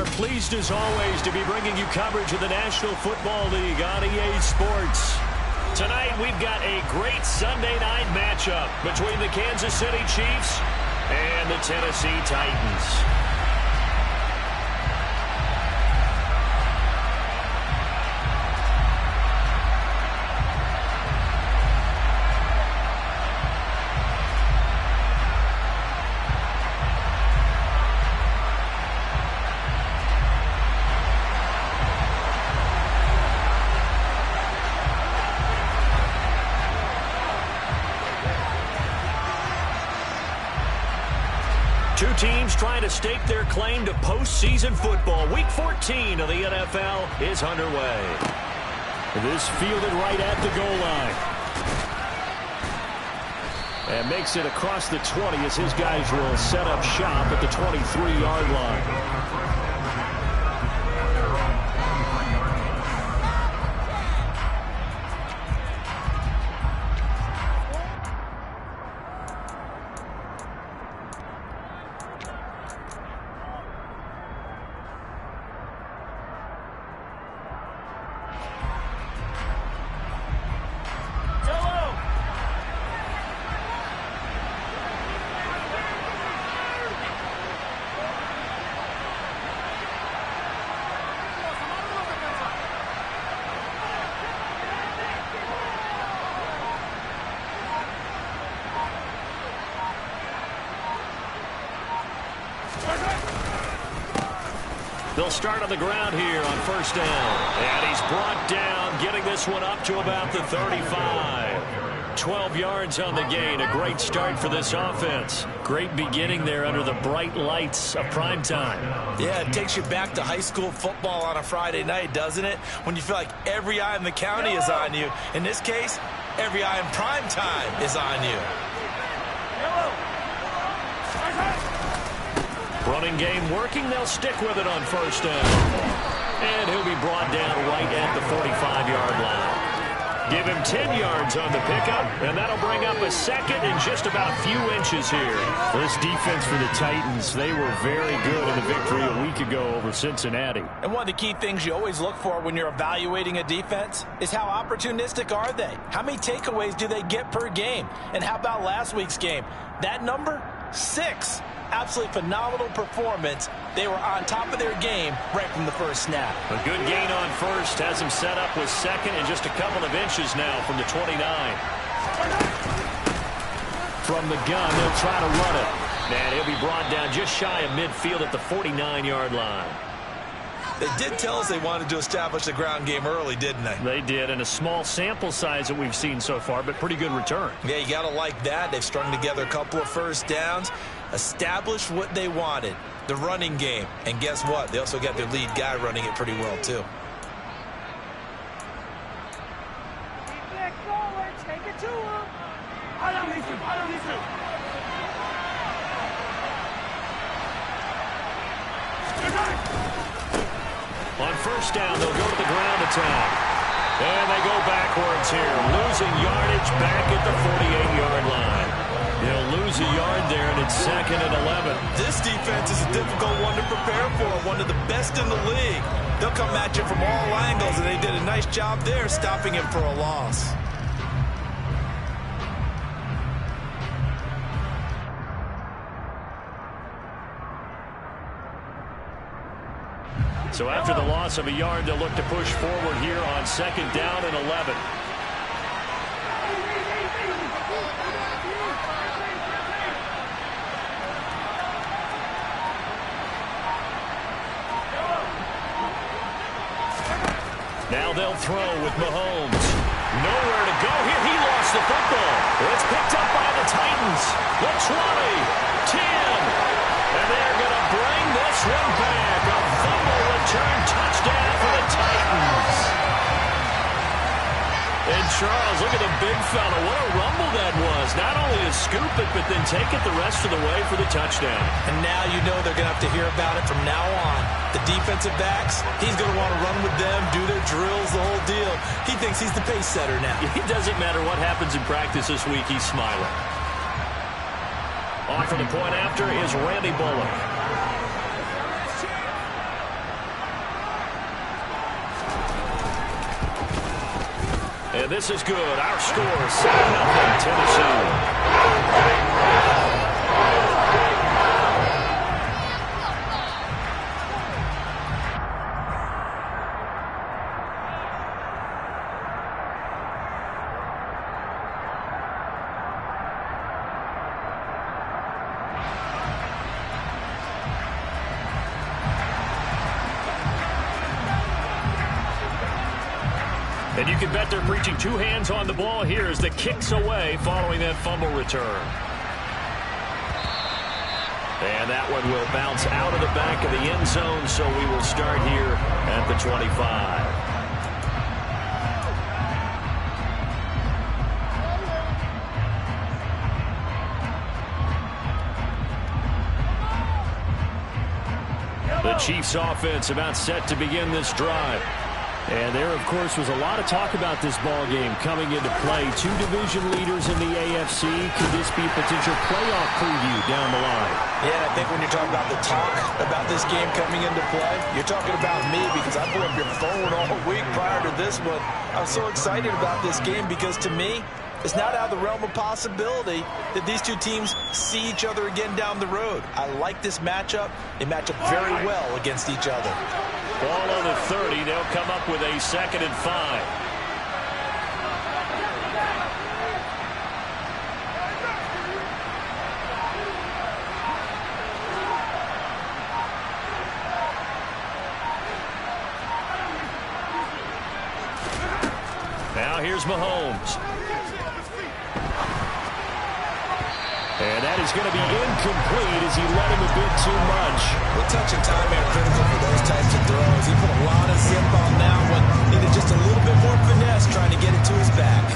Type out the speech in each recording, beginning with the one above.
are pleased as always to be bringing you coverage of the National Football League on EA Sports. Tonight we've got a great Sunday night matchup between the Kansas City Chiefs and the Tennessee Titans. Two teams trying to stake their claim to postseason football. Week 14 of the NFL is underway. This fielded right at the goal line. And makes it across the 20 as his guys will set up shop at the 23-yard line. They'll start on the ground here on first down. And he's brought down, getting this one up to about the 35. 12 yards on the gain. A great start for this offense. Great beginning there under the bright lights of primetime. Yeah, it takes you back to high school football on a Friday night, doesn't it? When you feel like every eye in the county is on you. In this case, every eye in primetime is on you. Running game working. They'll stick with it on first down. And he'll be brought down right at the 45-yard line. Give him 10 yards on the pickup, and that'll bring up a second and just about a few inches here. This defense for the Titans, they were very good in the victory a week ago over Cincinnati. And one of the key things you always look for when you're evaluating a defense is how opportunistic are they? How many takeaways do they get per game? And how about last week's game? That number, 6. Absolutely phenomenal performance. They were on top of their game right from the first snap. A good gain on first has him set up with second and just a couple of inches now from the 29. From the gun, they'll try to run it. And he'll be brought down just shy of midfield at the 49-yard line. They did tell us they wanted to establish the ground game early, didn't they? They did, and a small sample size that we've seen so far, but pretty good return. Yeah, you got to like that. They've strung together a couple of first downs, established what they wanted, the running game. And guess what? They also got their lead guy running it pretty well, too. Take it to him. I don't need to. On first down, they'll go to the ground attack. And they go backwards here, losing yardage back at the 48-yard line. They'll lose a yard there, and it's second and 11. This defense is a difficult one to prepare for, one of the best in the league. They'll come at you from all angles, and they did a nice job there stopping him for a loss. So after the loss of a yard, they'll look to push forward here on second down and 11. Now they'll throw with Mahomes. Nowhere to go here. He lost the football. It's picked up by the Titans. The 20, 10. And they're going to bring this one back. A fumble return touchdown for the Titans. And Charles, look at the big fella. What a rumble that was. Not only to scoop it, but then take it the rest of the way for the touchdown. And now you know they're going to have to hear about it from now on. The defensive backs, he's going to want to run with them, do their drills, the whole deal. He thinks he's the pace setter now. It doesn't matter what happens in practice this week, he's smiling. On for the point after is Randy Bullock. And this is good. Our score, 7-0 Tennessee. And you can bet they're preaching two hands on the ball here as the kick's away following that fumble return. And that one will bounce out of the back of the end zone, so we will start here at the 25. The Chiefs offense about set to begin this drive. And there, of course, was a lot of talk about this ball game coming into play. Two division leaders in the AFC. Could this be a potential playoff preview down the line? Yeah, and I think when you're talking about the talk about this game coming into play, you're talking about me because I blew up your phone all week prior to this one. I'm so excited about this game because, to me, it's not out of the realm of possibility that these two teams see each other again down the road. I like this matchup. They match up very well against each other. Ball on the 30. They'll come up with a 2nd and 5. Now here's Mahomes. And that is going to be incomplete as he led him a bit too much. Well, touch and time are critical for those types of throws. He put a lot of zip on that one. Needed just a little bit more finesse trying to get it to his back.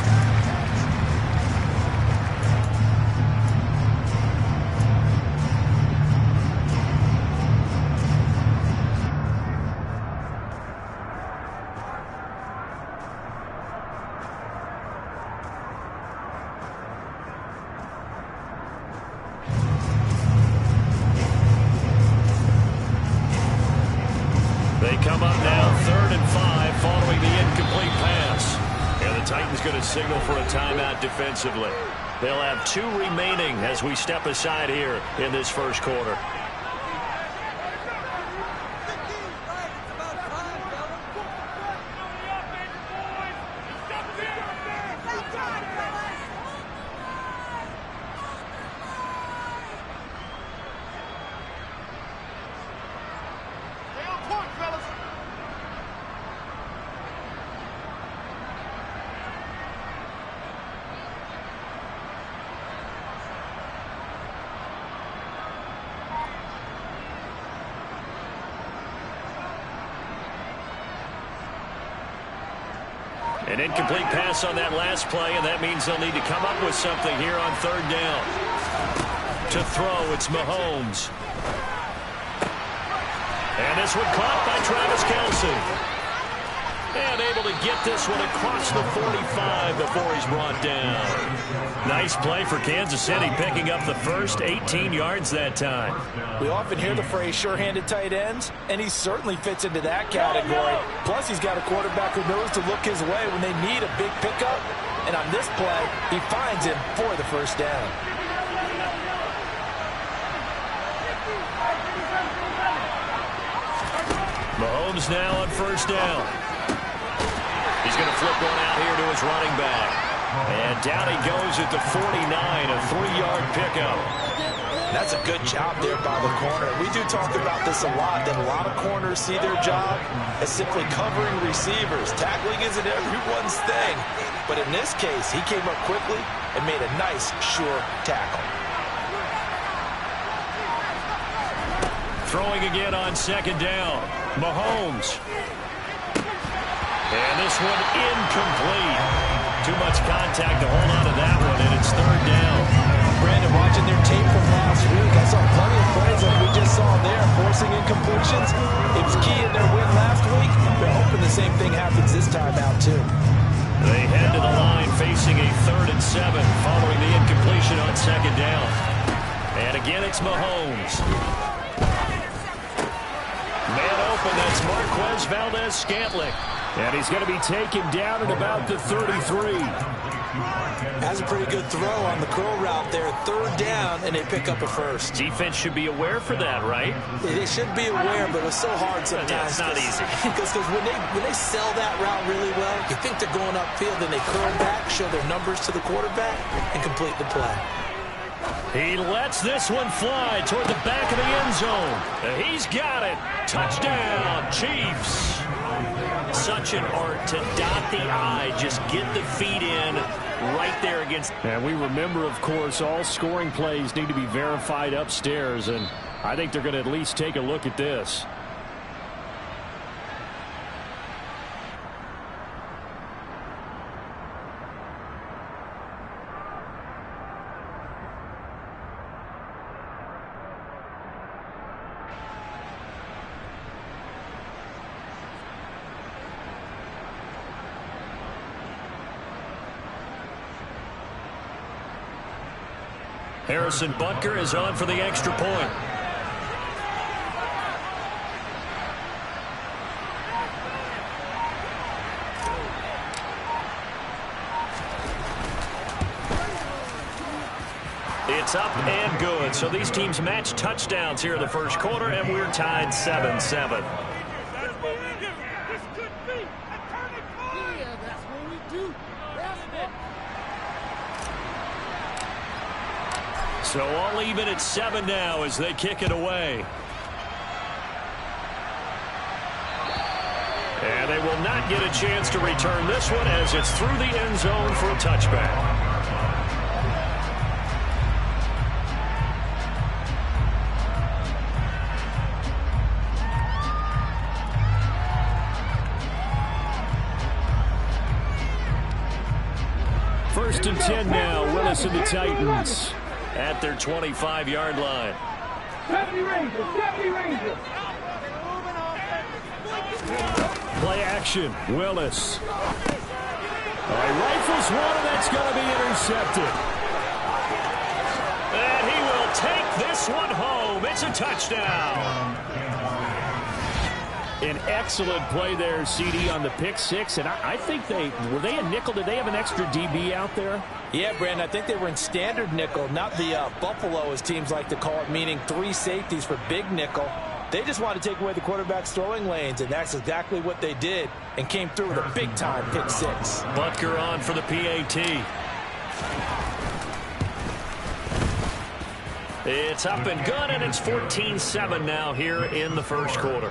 They come up now 3rd and 5 following the incomplete pass. And the Titans going to signal for a timeout defensively. They'll have 2 remaining as we step aside here in this first quarter. An incomplete pass on that last play, and that means they'll need to come up with something here on 3rd down. To throw, it's Mahomes. And this one caught by Travis Kelce. And able to get this one across the 45 before he's brought down. Nice play for Kansas City, picking up the first 18 yards that time. We often hear the phrase sure-handed tight ends, and he certainly fits into that category. Plus, he's got a quarterback who knows to look his way when they need a big pickup. And on this play, he finds him for the first down. Mahomes now on 1st down. He's going to flip one out here to his running back. And down he goes at the 49, a 3-yard pickup. That's a good job there by the corner. We do talk about this a lot, that a lot of corners see their job as simply covering receivers. Tackling isn't everyone's thing. But in this case, he came up quickly and made a nice, sure tackle. Throwing again on 2nd down. Mahomes. And this one incomplete. Too much contact to hold on to that one, and it's 3rd down. Brandon, watching their tape from last week, I saw plenty of plays like we just saw there, forcing incompletions. It was key in their win last week. They're hoping the same thing happens this time out, too. They head to the line facing a 3rd and 7 following the incompletion on 2nd down. And again, it's Mahomes. Man and that's Marquez Valdes-Scantling. And he's going to be taken down at about the 33. Has a pretty good throw on the curl route there. 3rd down, and they pick up a first. Defense should be aware for that, right? They should be aware, but it's so hard sometimes. Yeah, it's not easy. Because when they sell that route really well, you think they're going upfield, and they curl back, show their numbers to the quarterback, and complete the play. He lets this one fly toward the back of the end zone. He's got it. Touchdown, Chiefs. Such an art to dot the I, just get the feet in right there against. And we remember, of course, all scoring plays need to be verified upstairs, and I think they're going to at least take a look at this. Harrison Butker is on for the extra point. It's up and good. So these teams match touchdowns here in the first quarter, and we're tied 7-7. So all even at 7 now as they kick it away. And they will not get a chance to return this one as it's through the end zone for a touchback. First and 10 now, Willis and the Titans at their 25-yard line. Play action, Willis. Rifles one, and that's going to be intercepted. And he will take this one home. It's a touchdown. An excellent play there, CD, on the pick six. And I think were they a nickel? Did they have an extra DB out there? Yeah, Brandon, I think they were in standard nickel, not the Buffalo, as teams like to call it, meaning 3 safeties for big nickel. They just wanted to take away the quarterback's throwing lanes, and that's exactly what they did, and came through with a big-time pick six. Butker on for the PAT. It's up and good, and it's 14-7 now here in the first quarter.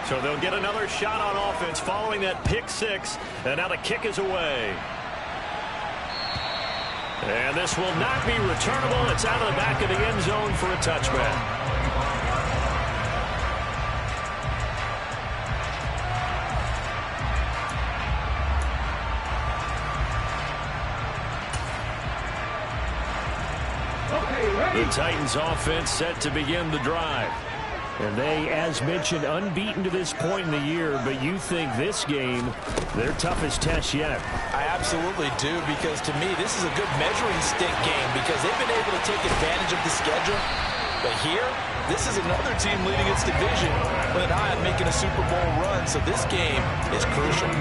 So they'll get another shot on offense following that pick six, and now the kick is away. And this will not be returnable. It's out of the back of the end zone for a touchback. The Titans offense set to begin the drive. And they, as mentioned, unbeaten to this point in the year, but you think this game, their toughest test yet. I absolutely do, because to me, this is a good measuring stick game because they've been able to take advantage of the schedule. But here, this is another team leading its division with an eye on making a Super Bowl run, so this game is crucial.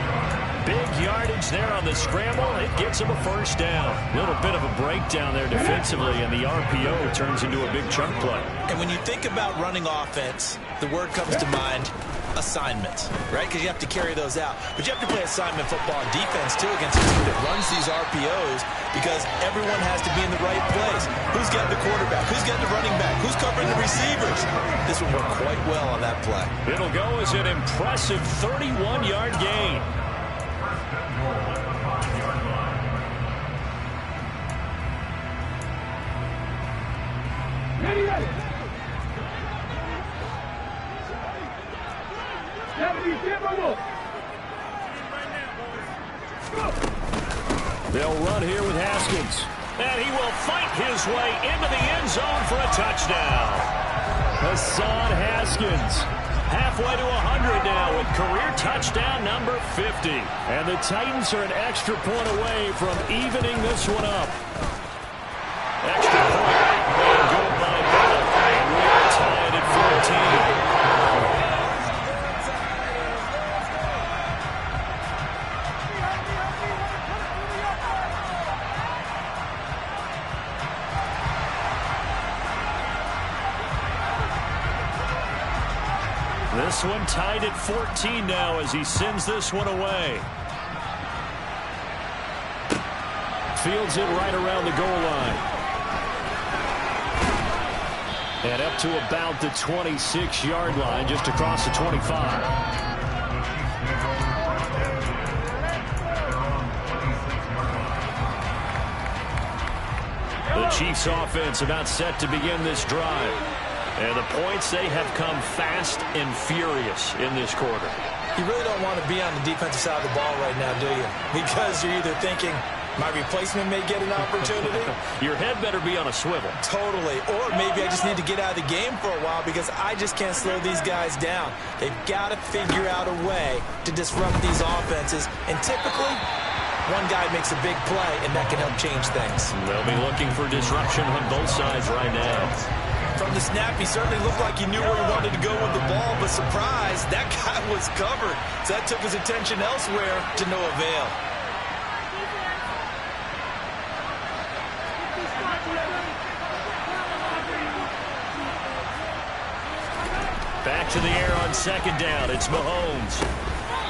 Big yardage there on the scramble. It gets him a first down. A little bit of a breakdown there defensively, and the RPO turns into a big chunk play. And when you think about running offense, the word comes to mind, assignments, right? Because you have to carry those out. But you have to play assignment football on defense, too, against a team that runs these RPOs because everyone has to be in the right place. Who's got the quarterback? Who's got the running back? Who's covering the receivers? This will work quite well on that play. It'll go as an impressive 31-yard gain. They'll run here with Haskins. And he will fight his way into the end zone for a touchdown. Hassan Haskins, halfway to 100 now with career touchdown number 50. And the Titans are an extra point away from evening this one up. Extra point This one tied at 14 now as he sends this one away. Fields it right around the goal line. And up to about the 26-yard line, just across the 25. The Chiefs offense about set to begin this drive. And the points, they have come fast and furious in this quarter. You really don't want to be on the defensive side of the ball right now, do you? Because you're either thinking, my replacement may get an opportunity. Your head better be on a swivel. Totally. Or maybe I just need to get out of the game for a while because I just can't slow these guys down. They've got to figure out a way to disrupt these offenses. And typically, one guy makes a big play, and that can help change things. They'll be looking for disruption on both sides right now. From the snap, he certainly looked like he knew where he wanted to go with the ball, but surprise, that guy was covered. So that took his attention elsewhere to no avail. Back to the air on second down. It's Mahomes.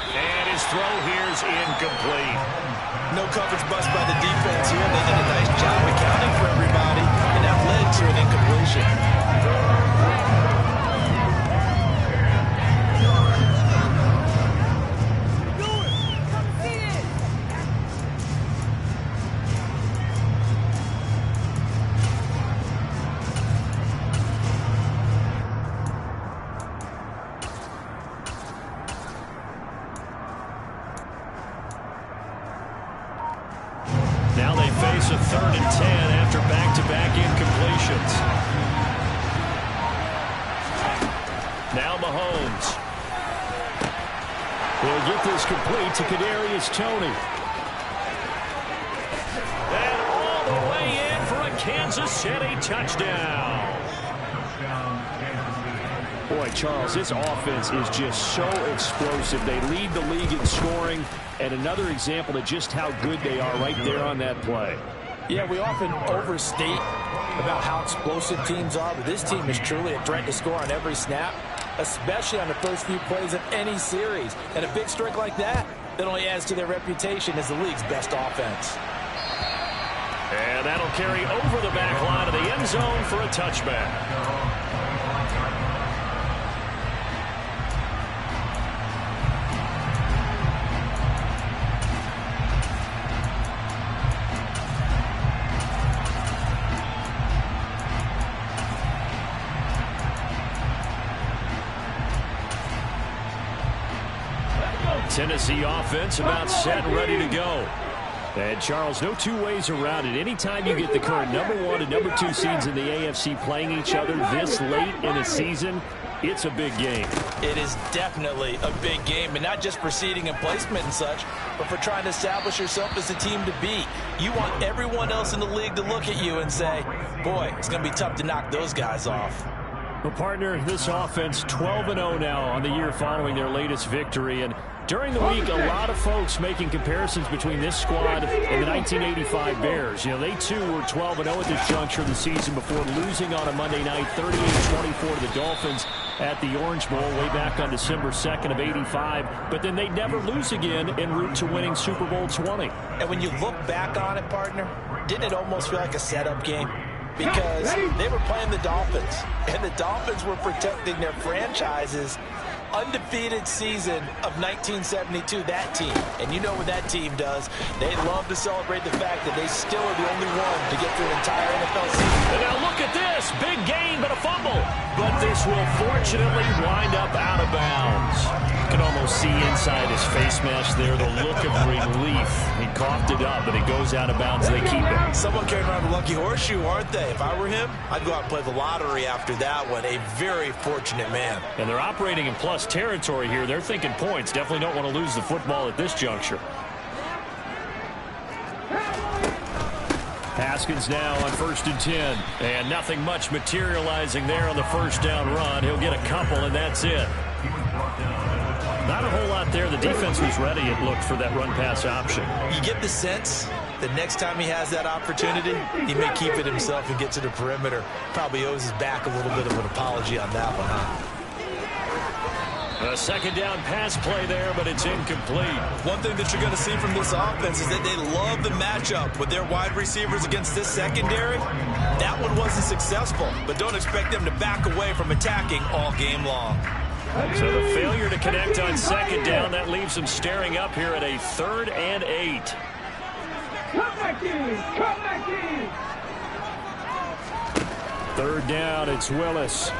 And his throw here's incomplete. No coverage bust by the defense here. They did a nice job accounting for everybody, and that led to an incompletion. Now they face a 3rd and 10 after back-to-back incompletions. Now Mahomes. He'll get this complete to Kadarius Toney. And all the way in for a Kansas City touchdown. Boy, Charles, this offense is just so explosive. They lead the league in scoring, and another example of just how good they are right there on that play. Yeah, we often overstate about how explosive teams are, but this team is truly a threat to score on every snap, especially on the first few plays of any series. And a big streak like that only adds to their reputation as the league's best offense. And that'll carry over the back line of the end zone for a touchback. Tennessee offense about set and ready to go. And, Charles, no two ways around it. Anytime you get the current #1 and #2 seeds in the AFC playing each other this late in a season, it's a big game. It is definitely a big game, and not just for seeding and placement and such, but for trying to establish yourself as a team to beat. You want everyone else in the league to look at you and say, boy, it's going to be tough to knock those guys off. Well, partner, this offense 12-0 now on the year following their latest victory. And during the week, a lot of folks making comparisons between this squad and the 1985 Bears. You know, they too were 12-0 at this juncture of the season before losing on a Monday night 38-24 to the Dolphins at the Orange Bowl way back on December 2nd of '85. But then they'd never lose again en route to winning Super Bowl 20. And when you look back on it, partner, didn't it almost feel like a setup game? Because they were playing the Dolphins, and the Dolphins were protecting their franchise's undefeated season of 1972, that team. And you know what that team does. They love to celebrate the fact that they still are the only one to get through an entire NFL season. And now look at this. Big gain, but a fumble. But this will fortunately wind up out of bounds. You can almost see inside his face mask there the look of relief. He coughed it up, but it goes out of bounds. They keep it. Someone carrying around a lucky horseshoe, aren't they? If I were him, I'd go out and play the lottery after that one. A very fortunate man. And they're operating in plus territory here. They're thinking points. Definitely don't want to lose the football at this juncture. Haskins now on 1st and 10. And nothing much materializing there on the first down run. He'll get a couple, and that's it. Not a whole lot there. The defense was ready, it looked, for that run-pass option. You get the sense that next time he has that opportunity, he may keep it himself and get to the perimeter. Probably owes his back a little bit of an apology on that one, huh? A second down pass play there, but it's incomplete. One thing that you're going to see from this offense is that they love the matchup with their wide receivers against this secondary. That one wasn't successful, but don't expect them to back away from attacking all game long. So the failure to connect on second down, that leaves them staring up here at a 3rd and 8. Come back in! Come back in! 3rd down, it's Willis.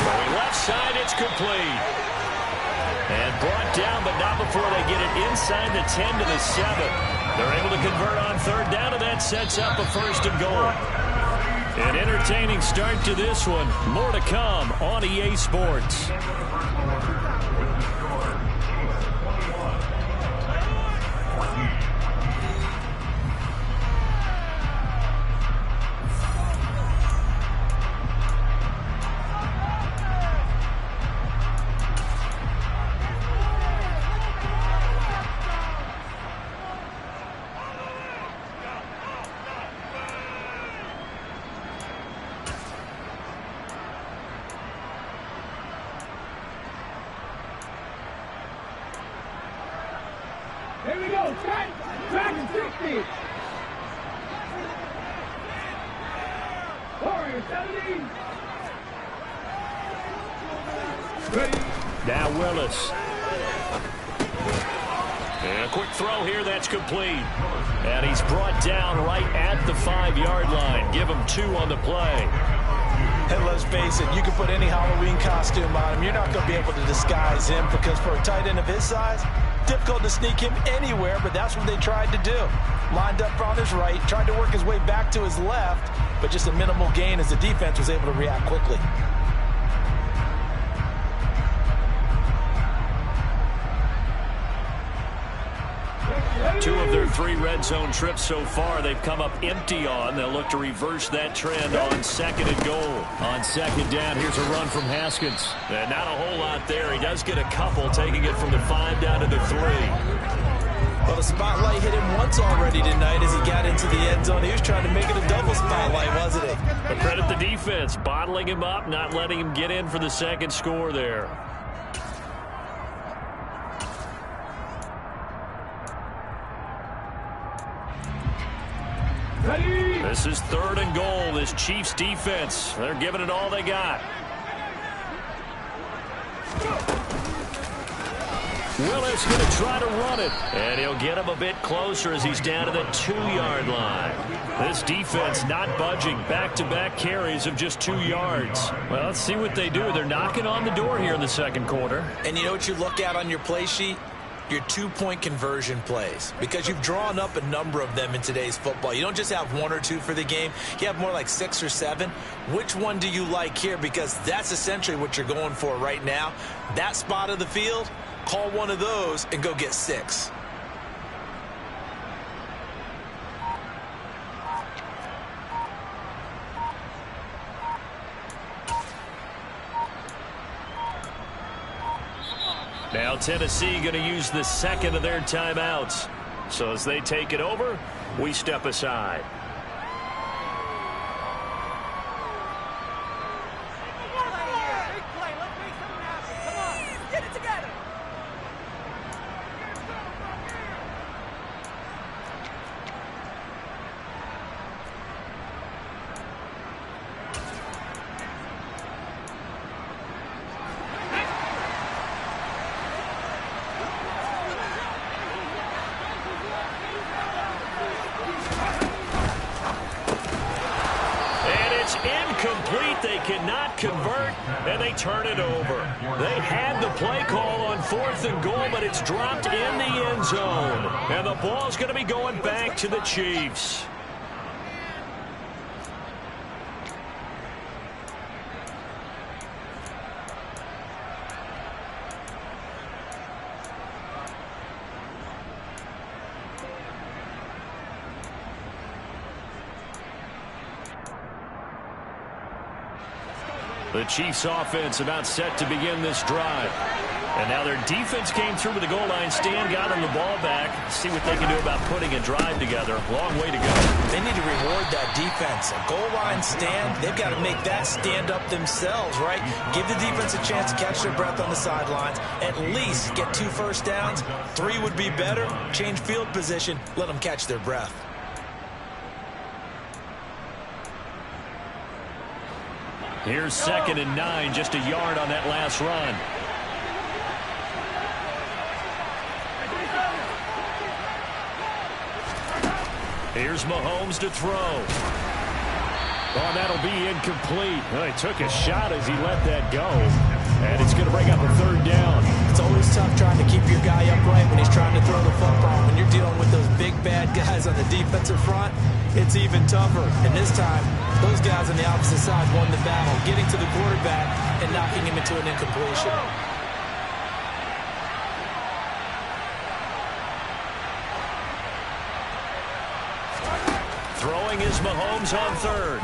Going left side, it's complete. And brought down, but not before they get it inside the 10 to the 7. They're able to convert on 3rd down, and that sets up a 1st and goal. An entertaining start to this one. More to come on EA Sports. Here we go. Back and 60. Warrior 70. Ready. Now Willis. And a quick throw here, that's complete. And he's brought down right at the 5-yard line. Give him 2 on the play. And let's face it, you can put any Halloween costume on him. You're not going to be able to disguise him because for a tight end of his size, difficult to sneak him anywhere, but that's what they tried to do. Lined up on his right, tried to work his way back to his left, but just a minimal gain as the defense was able to react quickly. Two of their 3 red zone trips so far they've come up empty on. They'll look to reverse that trend on 2nd and goal. On 2nd down, here's a run from Haskins. And not a whole lot there. He does get a couple, taking it from the 5 down to the 3. Well, the spotlight hit him once already tonight as he got into the end zone. He was trying to make it a double spotlight, wasn't he? But credit the defense, bottling him up, not letting him get in for the 2nd score there. Ready. This is 3rd and goal. This Chiefs defense, they're giving it all they got. Willis going to try to run it. And he'll get him a bit closer as he's down to the 2-yard line. This defense not budging. Back-to-back carries of just 2 yards. Well, let's see what they do. They're knocking on the door here in the 2nd quarter. And you know what you look at on your play sheet? Your 2-point conversion plays, because you've drawn up a number of them in today's football. You don't just have 1 or 2 for the game. You have more like 6 or 7. Which one do you like here? Because that's essentially what you're going for right now. That spot of the field, call one of those and go get 6. Now Tennessee going to use the 2nd of their timeouts. So as they take it over, we step aside. Incomplete. They cannot convert, and they turn it over. They had the play call on 4th and goal, but it's dropped in the end zone. And the ball's going to be going back to the Chiefs. The Chiefs offense about set to begin this drive. And now their defense came through with the goal line stand, got them the ball back. See what they can do about putting a drive together. Long way to go. They need to reward that defense. A goal line stand, they've got to make that stand up themselves, right? Give the defense a chance to catch their breath on the sidelines. At least get 2 first downs. 3 would be better. Change field position. Let them catch their breath. Here's 2nd and 9, just a yard on that last run. Here's Mahomes to throw. Oh, that'll be incomplete. Well, he took a shot as he let that go. And it's going to bring up a 3rd down. It's always tough trying to keep your guy upright when he's trying to throw the football. When you're dealing with those big, bad guys on the defensive front, it's even tougher. And this time, those guys on the opposite side won the battle, getting to the quarterback and knocking him into an incompletion. Throwing is Mahomes on 3rd.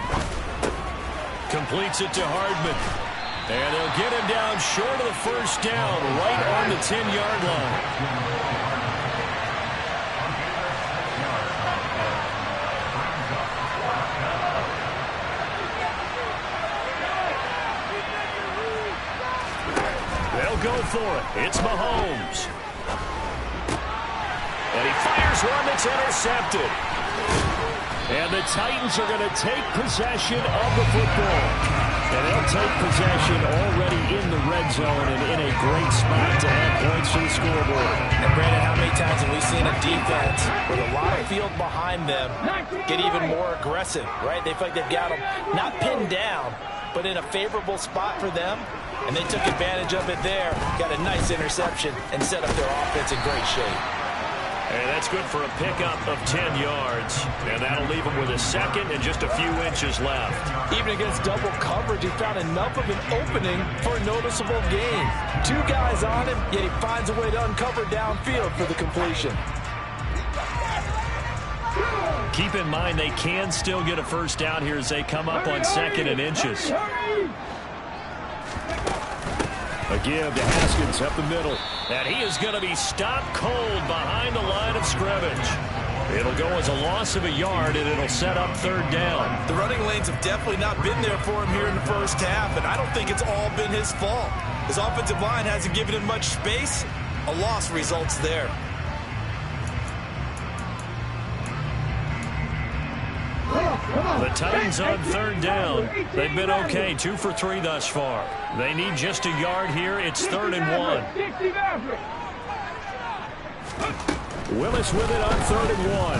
Completes it to Hardman. And they'll get him down short of the 1st down, right on the 10-yard line. They'll go for it. It's Mahomes. And he fires one that's intercepted. And the Titans are going to take possession of the football. And they'll take possession already in the red zone and in a great spot to add points to the scoreboard. And Brandon, how many times have we seen a defense with a lot of field behind them get even more aggressive, right? They feel like they've got them not pinned down, but in a favorable spot for them. And they took advantage of it there, got a nice interception, and set up their offense in great shape. And that's good for a pickup of 10 yards. And that'll leave him with a 2nd and just a few inches left. Even against double coverage, he found enough of an opening for a noticeable gain. 2 guys on him, yet he finds a way to uncover downfield for the completion. Keep in mind they can still get a 1st down here as they come up on 2nd and inches. A give to Haskins up the middle. And he is going to be stopped cold behind the line of scrimmage. It'll go as a loss of a yard, and it'll set up 3rd down. The running lanes have definitely not been there for him here in the 1st half, and I don't think it's all been his fault. His offensive line hasn't given him much space. A loss results there. The Titans on 3rd down. They've been okay, 2 for 3 thus far. They need just a yard here. It's 3rd and 1. Willis with it on 3rd and 1.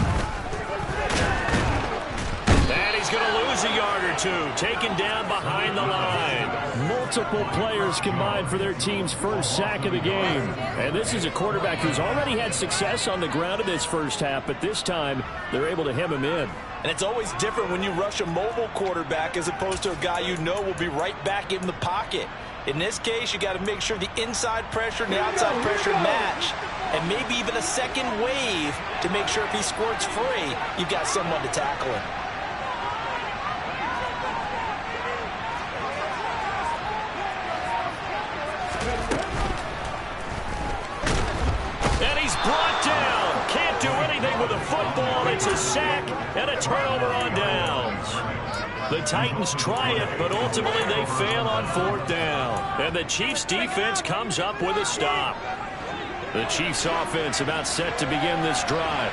And he's going to lose a yard or 2, taken down behind the line. Multiple players combined for their team's 1st sack of the game. And this is a quarterback who's already had success on the ground in this 1st half, but this time they're able to hem him in. And it's always different when you rush a mobile quarterback as opposed to a guy you know will be right back in the pocket. In this case, you got to make sure the inside pressure and the outside pressure match. And maybe even a 2nd wave to make sure if he squirts free, you've got someone to tackle him. And he's brought down. Can't do anything with a football. It's a sack and a turnover on downs. The Titans try it, but ultimately they fail on 4th down. And the Chiefs' defense comes up with a stop. The Chiefs' offense about set to begin this drive.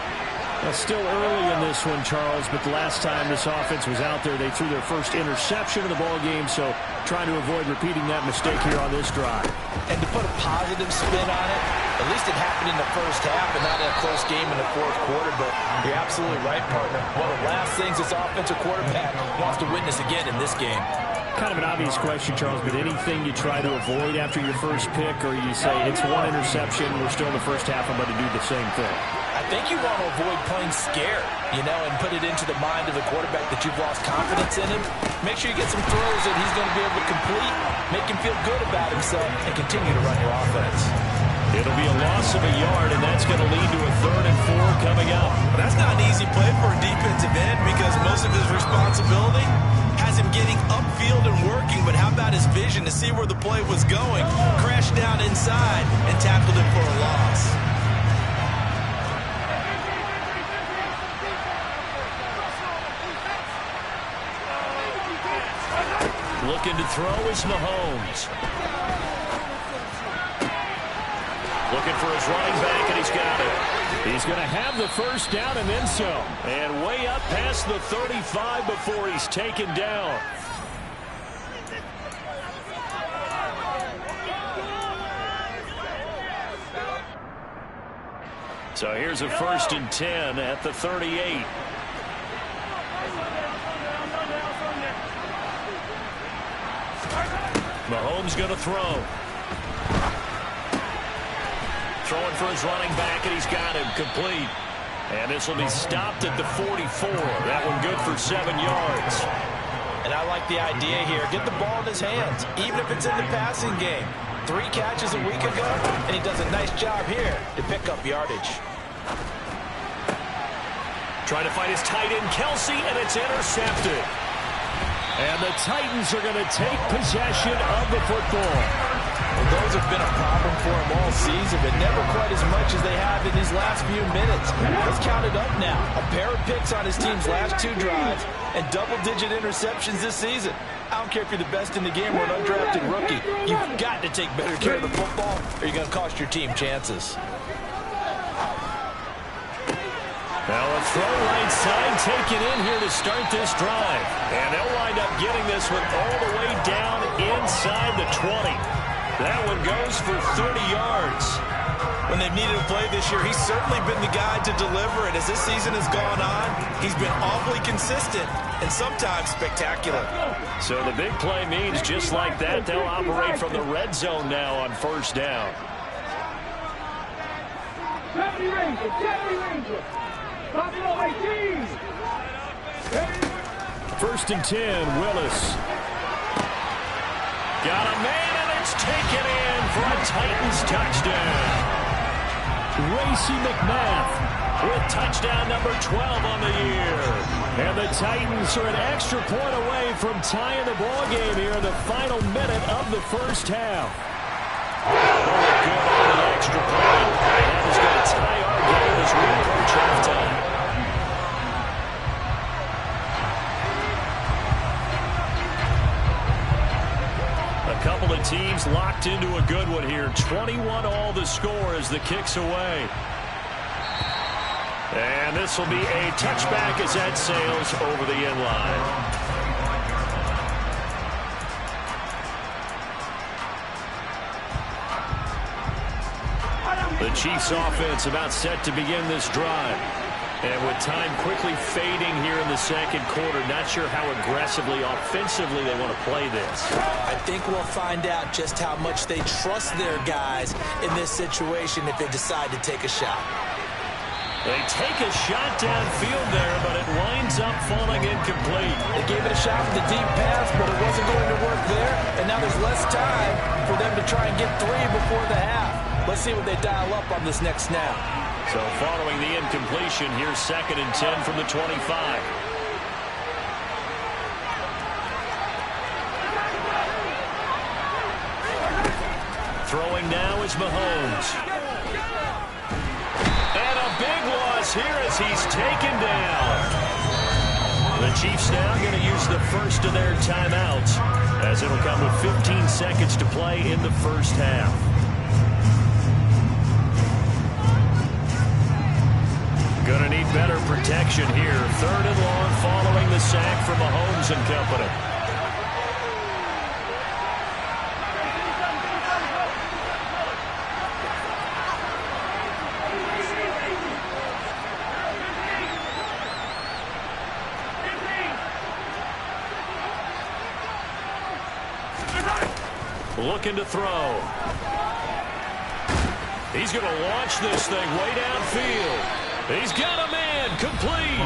Well, still early in this one, Charles, but the last time this offense was out there, they threw their first interception of the ball game, so trying to avoid repeating that mistake here on this drive. And to put a positive spin on it, at least it happened in the 1st half and not in a close game in the 4th quarter, but you're absolutely right, partner. One of the last things this offensive quarterback wants to witness again in this game. Kind of an obvious question, Charles, but anything you try to avoid after your first pick, or you say it's 1 interception, we're still in the 1st half, I'm going to do the same thing? I think you want to avoid playing scared, and put it into the mind of the quarterback that you've lost confidence in him. Make sure you get some throws that he's going to be able to complete, make him feel good about himself, and continue to run your offense. It'll be a loss of a yard, and that's going to lead to a 3rd and 4 coming up. That's not an easy play for a defensive end because most of his responsibility has him getting upfield and working, but how about his vision to see where the play was going, crashed down inside, and tackled him for a loss. Looking to throw is Mahomes. Looking for his running back, and he's got it. He's going to have the first down and then some. And way up past the 35 before he's taken down. So here's a 1st and 10 at the 38. Mahomes going to throw. Throwing for his running back, and he's got him complete. And this will be stopped at the 44. That one good for 7 yards. And I like the idea here. Get the ball in his hands, even if it's in the passing game. 3 catches a week ago, and he does a nice job here to pick up yardage. Trying to find his tight end, Kelsey, and it's intercepted. And the Titans are going to take possession of the football. Well, those have been a problem for him all season, but never quite as much as they have in these last few minutes. Let's count it up now. A pair of picks on his team's last 2 drives and double-digit interceptions this season. I don't care if you're the best in the game or an undrafted rookie. You've got to take better care of the football or you're going to cost your team chances. Now a throw right side taken in here to start this drive. And they'll wind up getting this one all the way down inside the 20. That one goes for 30 yards. When they've needed a play this year, he's certainly been the guy to deliver it. As this season has gone on, he's been awfully consistent and sometimes spectacular. So the big play means just like that, they'll operate from the red zone now on 1st down. 70 Rangers, 70 Rangers. Buffalo 18. 1st and 10, Willis. Got a man, and it's taken in for a Titans touchdown. Racey McMath with touchdown number 12 on the year. And the Titans are an extra point away from tying the ball game here in the final minute of the 1st half. Really good on the extra point. That is going to tie our game as we approach halftime. A couple of teams locked into a good one here. 21 all the score as the kick's away. And this will be a touchback as that sails over the end line. The Chiefs offense about set to begin this drive. And with time quickly fading here in the 2nd quarter, not sure how aggressively, offensively they want to play this. I think we'll find out just how much they trust their guys in this situation if they decide to take a shot. They take a shot downfield there, but it winds up falling incomplete. They gave it a shot with the deep pass, but it wasn't going to work there. And now there's less time for them to try and get 3 before the half. Let's see what they dial up on this next snap. So following the incompletion, here's 2nd and 10 from the 25. Throwing now is Mahomes. And a big loss here as he's taken down. The Chiefs now going to use the first of their timeouts as it'll come with 15 seconds to play in the 1st half. Going to need better protection here. 3rd and long following the sack from Mahomes and company. Looking to throw. He's going to launch this thing way downfield. He's got a man, complete.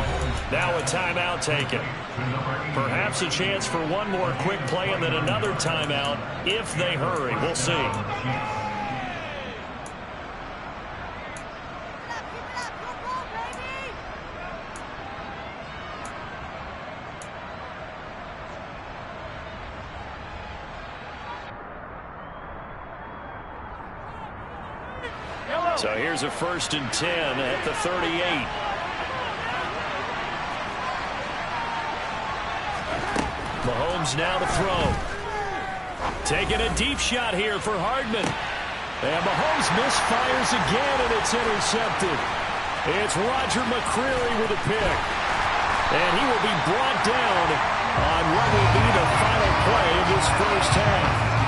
Now a timeout taken. Perhaps a chance for one more quick play and then another timeout if they hurry. We'll see. So here's a 1st and 10 at the 38. Mahomes now to throw. Taking a deep shot here for Hardman. And Mahomes misfires again, and it's intercepted. It's Roger McCreary with a pick. And he will be brought down on what will be the final play of this first half.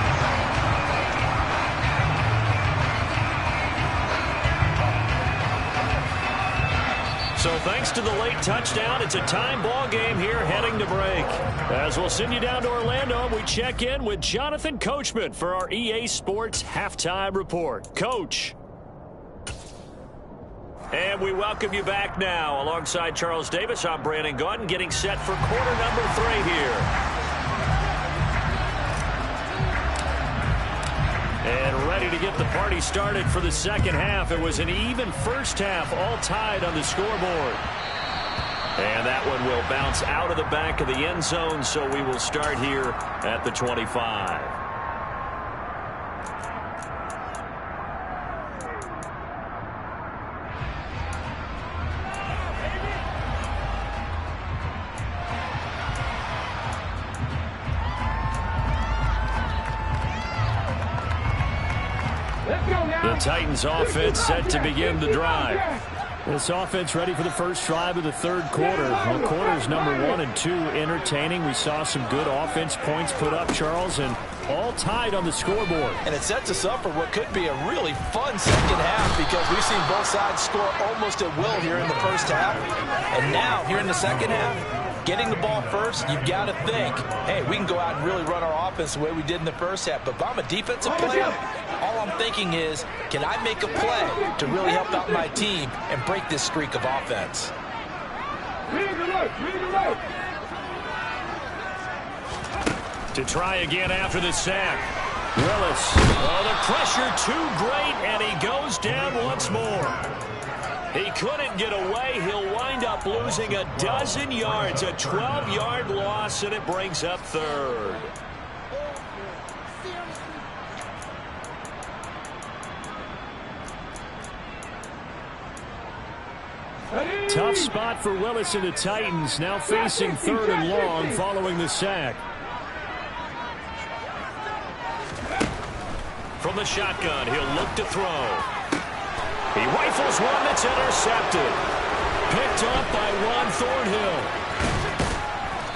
So thanks to the late touchdown, it's a time ball game here heading to break. As we'll send you down to Orlando, we check in with Jonathan Coachman for our EA Sports Halftime Report. Coach. And we welcome you back now. Alongside Charles Davis, I'm Brandon Gaudin, getting set for quarter number 3 here. And ready to get the party started for the second half. It was an even first half, all tied on the scoreboard. And that one will bounce out of the back of the end zone, so we will start here at the 25. The Titans offense set to begin the drive. This offense ready for the first drive of the third quarter. Well, quarters number 1 and 2 entertaining. We saw some good offense points put up, Charles, and all tied on the scoreboard. And it sets us up for what could be a really fun second half because we've seen both sides score almost at will here in the first half. And now, here in the second half, getting the ball first, you've got to think, hey, we can go out and really run our offense the way we did in the first half. But if I'm a defensive player, all I'm thinking is, can I make a play to really help out my team and break this streak of offense? To try again after the sack. Willis. Oh, the pressure too great, and he goes down once more. He couldn't get away. He'll wind up losing a dozen yards, a 12-yard loss, and it brings up third. Tough spot for Willis and the Titans, now facing 3rd and long following the sack. From the shotgun, he'll look to throw. He rifles one that's intercepted. Picked up by Juan Thornhill.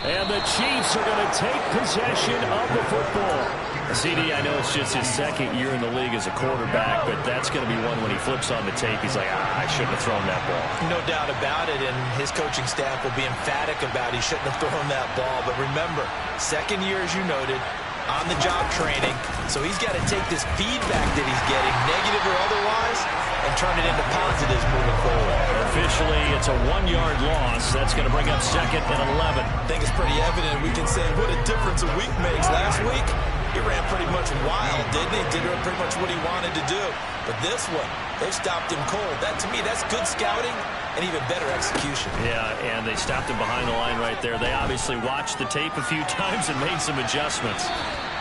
And the Chiefs are going to take possession of the football. CD, I know it's just his second year in the league as a quarterback, but that's going to be one when he flips on the tape. He's like, I shouldn't have thrown that ball. No doubt about it, and his coaching staff will be emphatic about he shouldn't have thrown that ball. But remember, second year, as you noted, on-the-job training, so he's got to take this feedback that he's getting, negative or otherwise, and turn it into positives moving forward. Officially, it's a 1-yard loss. That's going to bring up 2nd and 11. I think it's pretty evident. We can say what a difference a week makes. Last week, he ran pretty much wild, didn't he? Did pretty much what he wanted to do. But this one, they stopped him cold. That, to me, that's good scouting and even better execution. Yeah, and they stopped him behind the line right there. They obviously watched the tape a few times and made some adjustments.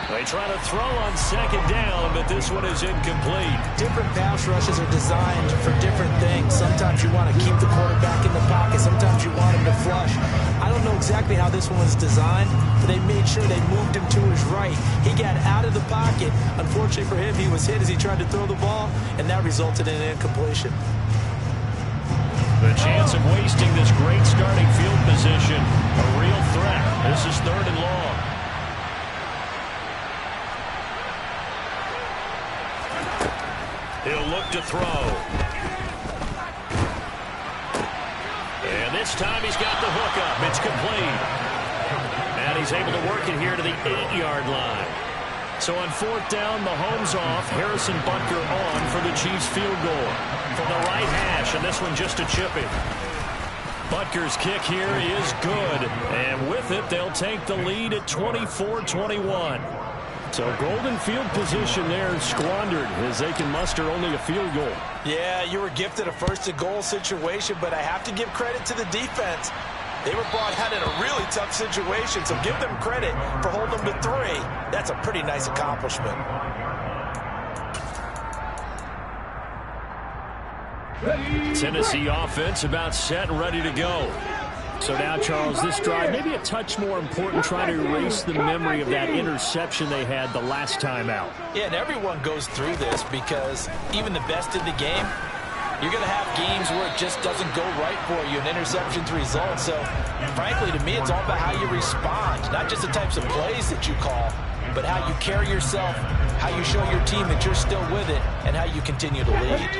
They try to throw on 2nd down, but this one is incomplete. Different pass rushes are designed for different things. Sometimes you want to keep the quarterback in the pocket. Sometimes you want him to flush. I don't know exactly how this one was designed, but they made sure they moved him to his right. He got out of the pocket. Unfortunately for him, he was hit as he tried to throw the ball, and that resulted in an incompletion. The chance of wasting this great starting field position, a real threat. This is 3rd and long. He'll look to throw. And this time he's got the hook up. It's complete. And he's able to work it here to the 8-yard line. So on 4th down, Mahomes off. Harrison Butker on for the Chiefs field goal. From the right hash, and this one just a chippy. Butker's kick here is good. And with it, they'll take the lead at 24-21. So golden field position there squandered as they can muster only a field goal. Yeah, you were gifted a 1st and goal situation, but I have to give credit to the defense. They were brought out in a really tough situation, so give them credit for holding them to 3. That's a pretty nice accomplishment. Tennessee offense about set and ready to go. So now, Charles, this drive maybe a touch more important, trying to erase the memory of that interception they had the last time out. Yeah, and everyone goes through this because even the best in the game, you're going to have games where it just doesn't go right for you, and interceptions result. So, frankly, to me, it's all about how you respond, not just the types of plays that you call, but how you carry yourself, how you show your team that you're still with it, and how you continue to lead.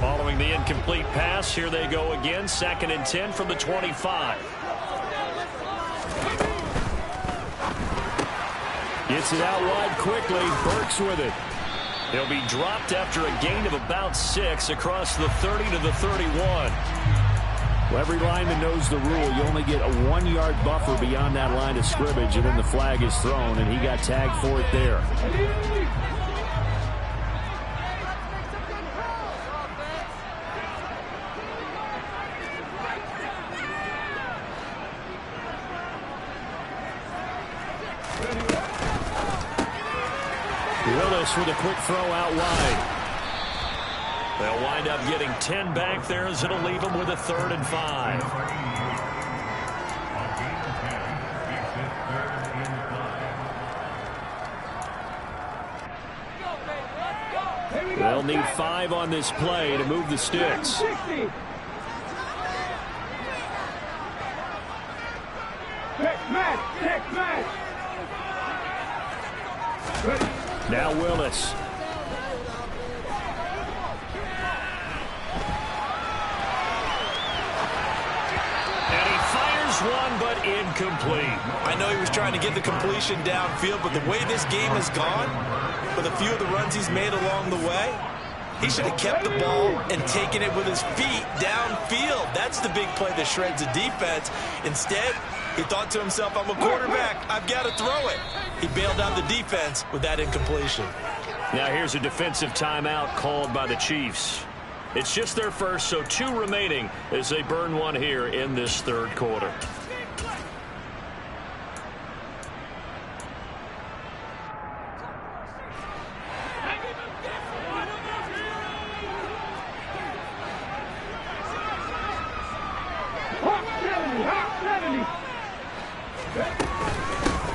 Following the incomplete pass, here they go again, 2nd and 10 from the 25. Gets it out wide quickly. Burks with it. He'll be dropped after a gain of about 6 across the 30 to the 31. Well, every lineman knows the rule. You only get a 1-yard buffer beyond that line of scrimmage, and then the flag is thrown, and he got tagged for it there. Willis with a quick throw out wide. They'll wind up getting 10 back there as it'll leave them with a 3rd and 5. They'll need 5 on this play to move the sticks. Now Willis. One, but incomplete. I know he was trying to get the completion downfield, but the way this game has gone, with a few of the runs he's made along the way, he should have kept the ball and taken it with his feet downfield. That's the big play that shreds the defense. Instead, he thought to himself, I'm a quarterback, I've got to throw it. He bailed out the defense with that incompletion. Now here's a defensive timeout called by the Chiefs. It's just their first, so 2 remaining as they burn one here in this 3rd quarter.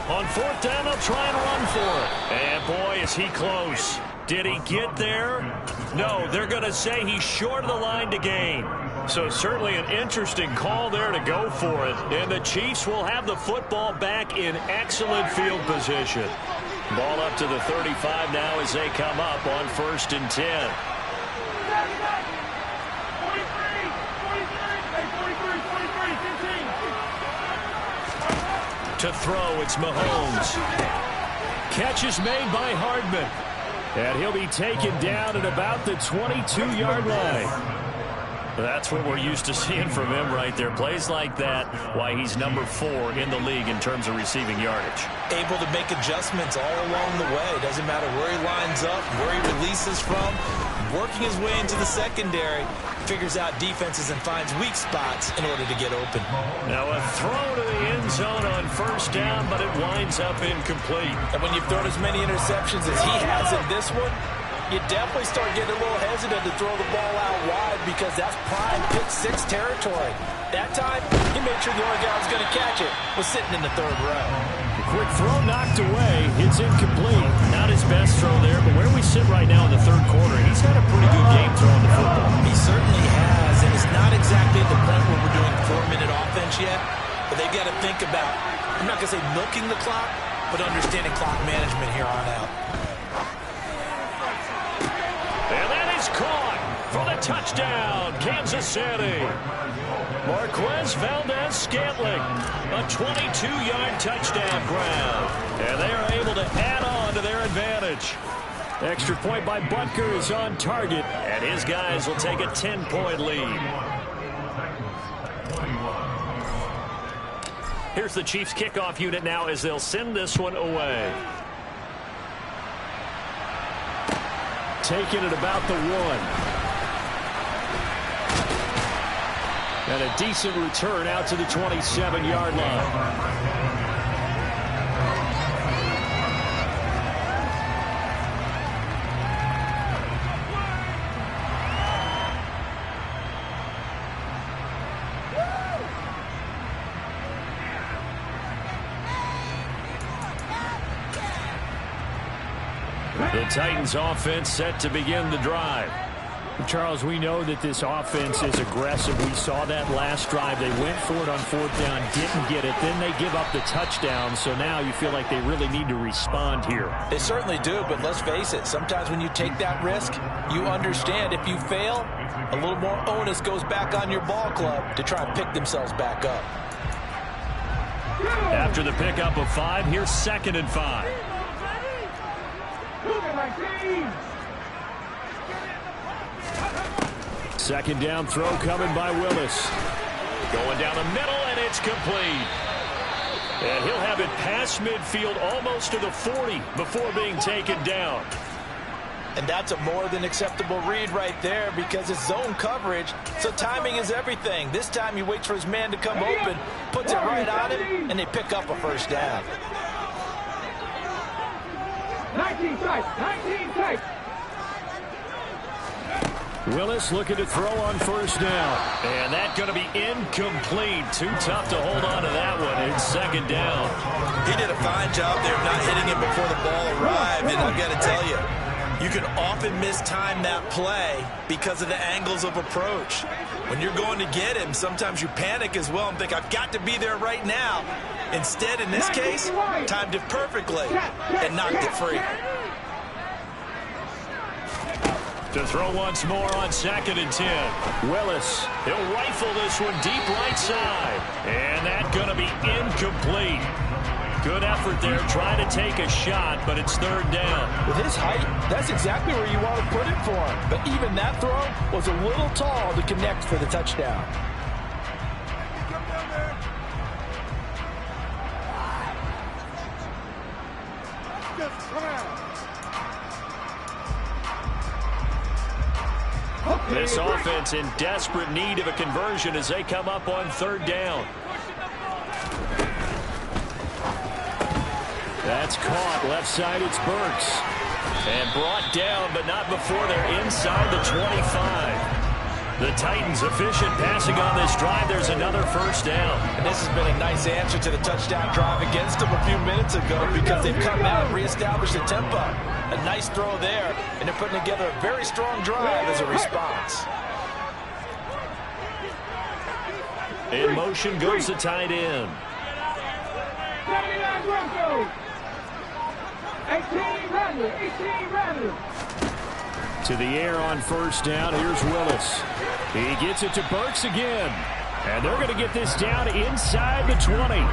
On 4th down, they'll try and run for it. And boy, is he close. Did he get there? No, they're going to say he's short of the line to gain. So certainly an interesting call there to go for it. And the Chiefs will have the football back in excellent field position. Ball up to the 35 now as they come up on 1st and 10. To throw, it's Mahomes. Catch is made by Hardman. And he'll be taken down at about the 22-yard line. That's what we're used to seeing from him right there. Plays like that, why he's number 4 in the league in terms of receiving yardage. Able to make adjustments all along the way. Doesn't matter where he lines up, where he releases from. Working his way into the secondary, figures out defenses and finds weak spots in order to get open. Now a throw to the end zone on 1st down, but it winds up incomplete. And when you've thrown as many interceptions as he has in this one, you definitely start getting a little hesitant to throw the ball out wide because that's prime pick 6 territory. That time, he made sure the only guy who was going to catch it was sitting in the 3rd row. Quick throw knocked away. It's incomplete. Not his best throw there, but where we sit right now in the 3rd quarter, he's had a pretty good game throwing the football. He certainly has, and it's not exactly at the point where we're doing 4-minute offense yet, but they've got to think about, I'm not going to say milking the clock, but understanding clock management here on out. And that is caught for the touchdown, Kansas City. Marquez Valdez-Scantling, a 22-yard touchdown grab. And they are able to add on to their advantage. Extra point by Butker is on target. And his guys will take a 10-point lead. Here's the Chiefs kickoff unit now as they'll send this one away. Taking it about the 1. And a decent return out to the 27-yard line. The Titans offense set to begin the drive. Charles, we know that this offense is aggressive. We saw that last drive. They went for it on fourth down, didn't get it. Then they give up the touchdown. So now you feel like they really need to respond here. They certainly do, but let's face it. Sometimes when you take that risk, you understand if you fail, a little more onus goes back on your ball club to try and pick themselves back up. After the pickup of 5, here's 2nd and 5. Second down throw coming by Willis. Going down the middle, and it's complete. And he'll have it past midfield almost to the 40 before being taken down. And that's a more than acceptable read right there because it's zone coverage, so timing is everything. This time he waits for his man to come open, puts it right on him, and they pick up a first down. 19 strikes, 19 strikes. Willis looking to throw on first down. And that's going to be incomplete. Too tough to hold on to that one. It's 2nd down. He did a fine job there of not hitting him before the ball arrived, and I've got to tell you, you can often mistime that play because of the angles of approach. When you're going to get him, sometimes you panic as well and think, I've got to be there right now. Instead, in this case, timed it perfectly and knocked it free. To throw once more on 2nd and 10. Willis. He'll rifle this one deep right side. And that's going to be incomplete. Good effort there, trying to take a shot, but it's 3rd down. With his height, that's exactly where you want to put it for him. But even that throw was a little tall to connect for the touchdown. This offense in desperate need of a conversion as they come up on 3rd down. That's caught. Left side, it's Burks. And brought down, but not before they're inside the 25. The Titans efficient passing on this drive. There's another first down. And this has been a nice answer to the touchdown drive against them a few minutes ago because they've come out and reestablished the tempo. A nice throw there, and they're putting together a very strong drive as a response. In motion goes the tight end. 79 Broncos. 18 Randall. 18 Randall. To the air on first down. Here's Willis. He gets it to Burks again. And they're going to get this down inside the 20.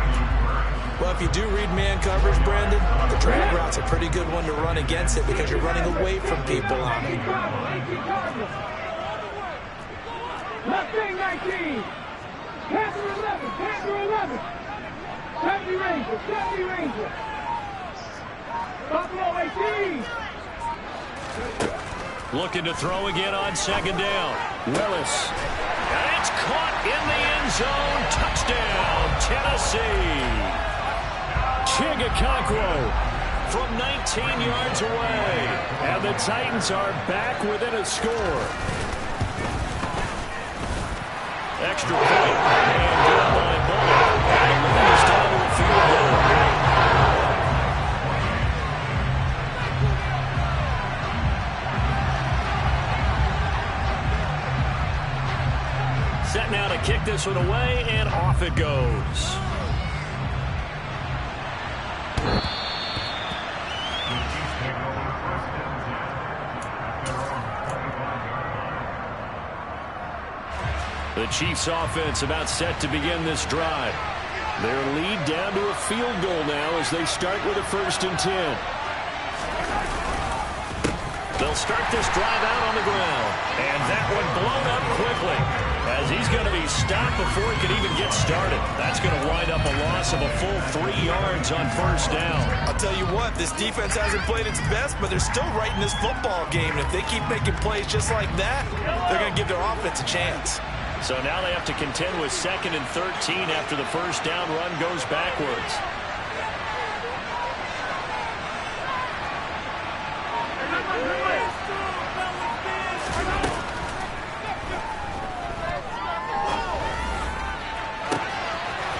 Well, if you do read man coverage, Brandon, the drag route's a pretty good one to run against it because you're running away from people on it. Left wing 19. Panther 11. Panther 11. 70 Ranger. 70 Ranger. Buffalo 18. Looking to throw again on 2nd down. Willis. And it's caught in the end zone. Touchdown, Tennessee. Chigakonkwo from 19 yards away. And the Titans are back within a score. Extra point. And good by Bullock. And the lead is down to a field goal. Set now to kick this one away, and off it goes. The Chiefs offense about set to begin this drive. Their lead down to a field goal now as they start with a 1st and 10. They'll start this drive out on the ground. And that one blown up quickly as he's going to be stopped before he can even get started. That's going to wind up a loss of a full 3 yards on first down. I'll tell you what, this defense hasn't played its best, but they're still right in this football game. And if they keep making plays just like that, they're going to give their offense a chance. So now they have to contend with 2nd and 13 after the first down run goes backwards.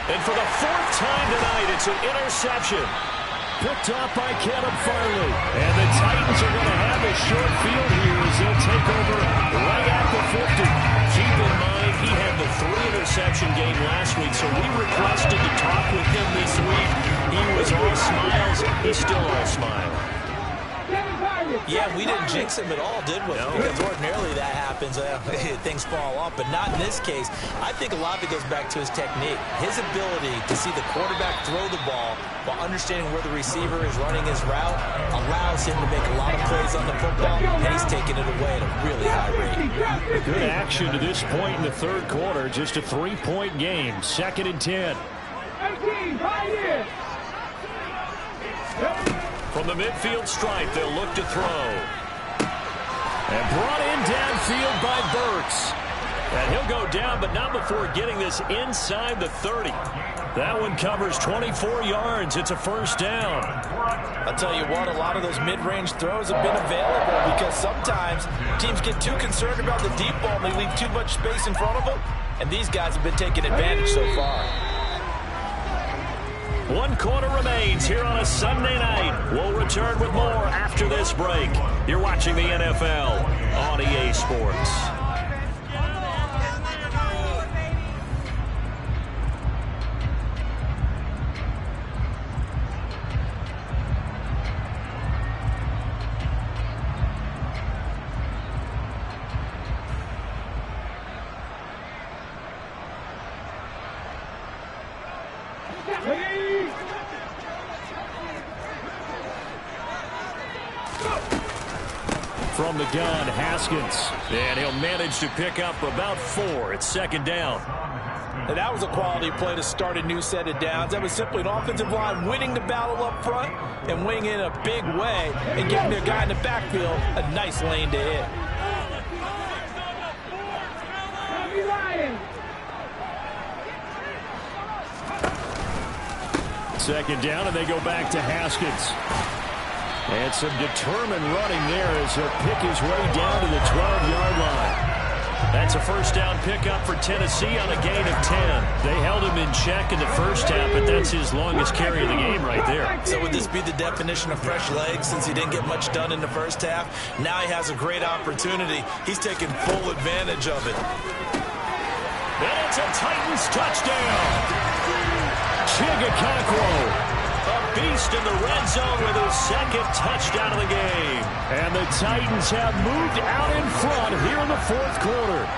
And for the 4th time tonight, it's an interception. picked off by Caleb Farley. And the Titans are going to have a short field here as they'll take over right at the 50. Keep in mind, he had the 3-interception game last week, so we requested to talk with him this week. He was all smiles. He's still all smiles. Yeah, we didn't jinx him at all, did we? No. Because ordinarily that happens, things fall off, but not in this case. I think a lot of it goes back to his technique. His ability to see the quarterback throw the ball while understanding where the receiver is running his route allows him to make a lot of plays on the football, and he's taking it away at a really high rate. Good action to this point in the third quarter. Just a 3-point game. 2nd and 10. From the midfield stripe, they'll look to throw. And brought in downfield by Burks. And he'll go down, but not before getting this inside the 30. That one covers 24 yards. It's a first down. I'll tell you what, a lot of those mid-range throws have been available because sometimes teams get too concerned about the deep ball and they leave too much space in front of them. And these guys have been taking advantage so far. 1 quarter remains here on a Sunday night. We'll return with more after this break. You're watching the NFL on EA Sports. From the gun, Haskins. And he'll manage to pick up about 4. It's 2nd down. And that was a quality play to start a new set of downs. That was simply an offensive line winning the battle up front and winning in a big way and giving their guy in the backfield a nice lane to hit. Second down, and they go back to Haskins. And some determined running there as he'll pick his way down to the 12-yard line. That's a first down pickup for Tennessee on a gain of 10. They held him in check in the first half, but that's his longest carry of the game right there. So would this be the definition of fresh legs since he didn't get much done in the first half? Now he has a great opportunity. He's taking full advantage of it. And it's a Titans touchdown. Chigakakwo. A beast in the red zone with his 2nd touchdown of the game. And the Titans have moved out in front here in the 4th quarter.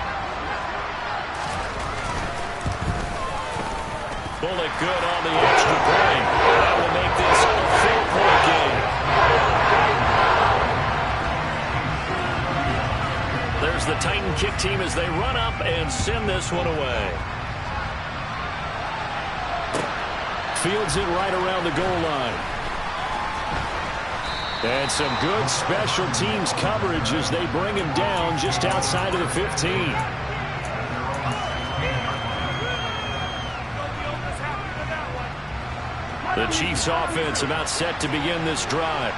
Bullock good on the extra point. That will make this a 4-point game. There's the Titan kick team as they run up and send this one away. Fields it right around the goal line. And some good special teams coverage as they bring him down just outside of the 15. The Chiefs offense about set to begin this drive.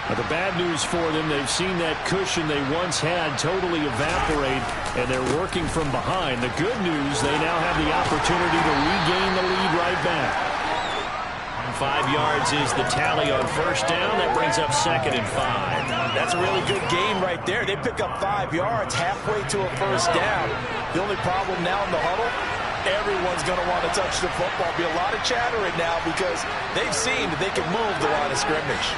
Now, the bad news for them, they've seen that cushion they once had totally evaporate, and they're working from behind. The good news, they now have the opportunity to regain the lead right back. 5 yards is the tally on first down. That brings up 2nd and 5. That's a really good gain right there. They pick up 5 yards halfway to a first down. The only problem now in the huddle, everyone's going to want to touch the football. Be a lot of chattering now because they've seen that they can move the line of scrimmage.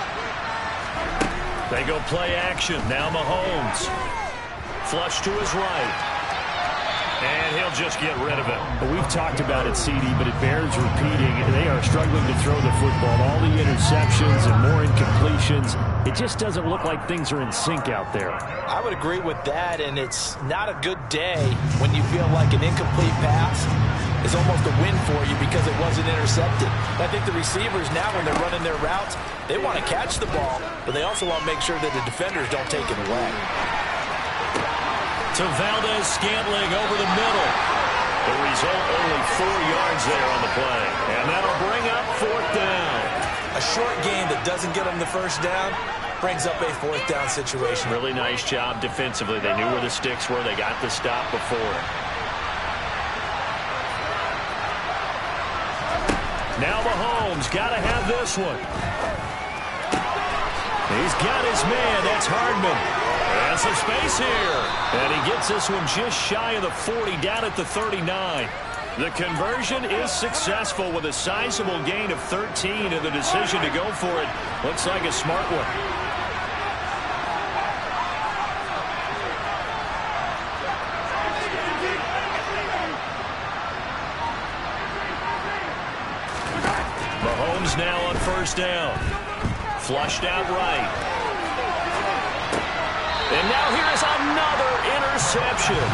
They go play action. Now Mahomes. Flush to his right. And he'll just get rid of it. Well, we've talked about it, CD, but it bears repeating. They are struggling to throw the football. All the interceptions and more incompletions. It just doesn't look like things are in sync out there. I would agree with that, and it's not a good day when you feel like an incomplete pass is almost a win for you because it wasn't intercepted. I think the receivers now, when they're running their routes, they want to catch the ball, but they also want to make sure that the defenders don't take it away. To Valdez-Scantling over the middle. The result, only 4 yards there on the play. And that'll bring up 4th down. A short game that doesn't get them the first down brings up a 4th down situation. Really nice job defensively. They knew where the sticks were. They got the stop before. Now Mahomes got to have this one. He's got his man. That's Hardman. And some space here. And he gets this one just shy of the 40, down at the 39. The conversion is successful with a sizable gain of 13, and the decision to go for it looks like a smart one. Mahomes now on first down. Flushed out right. And now here is another interception.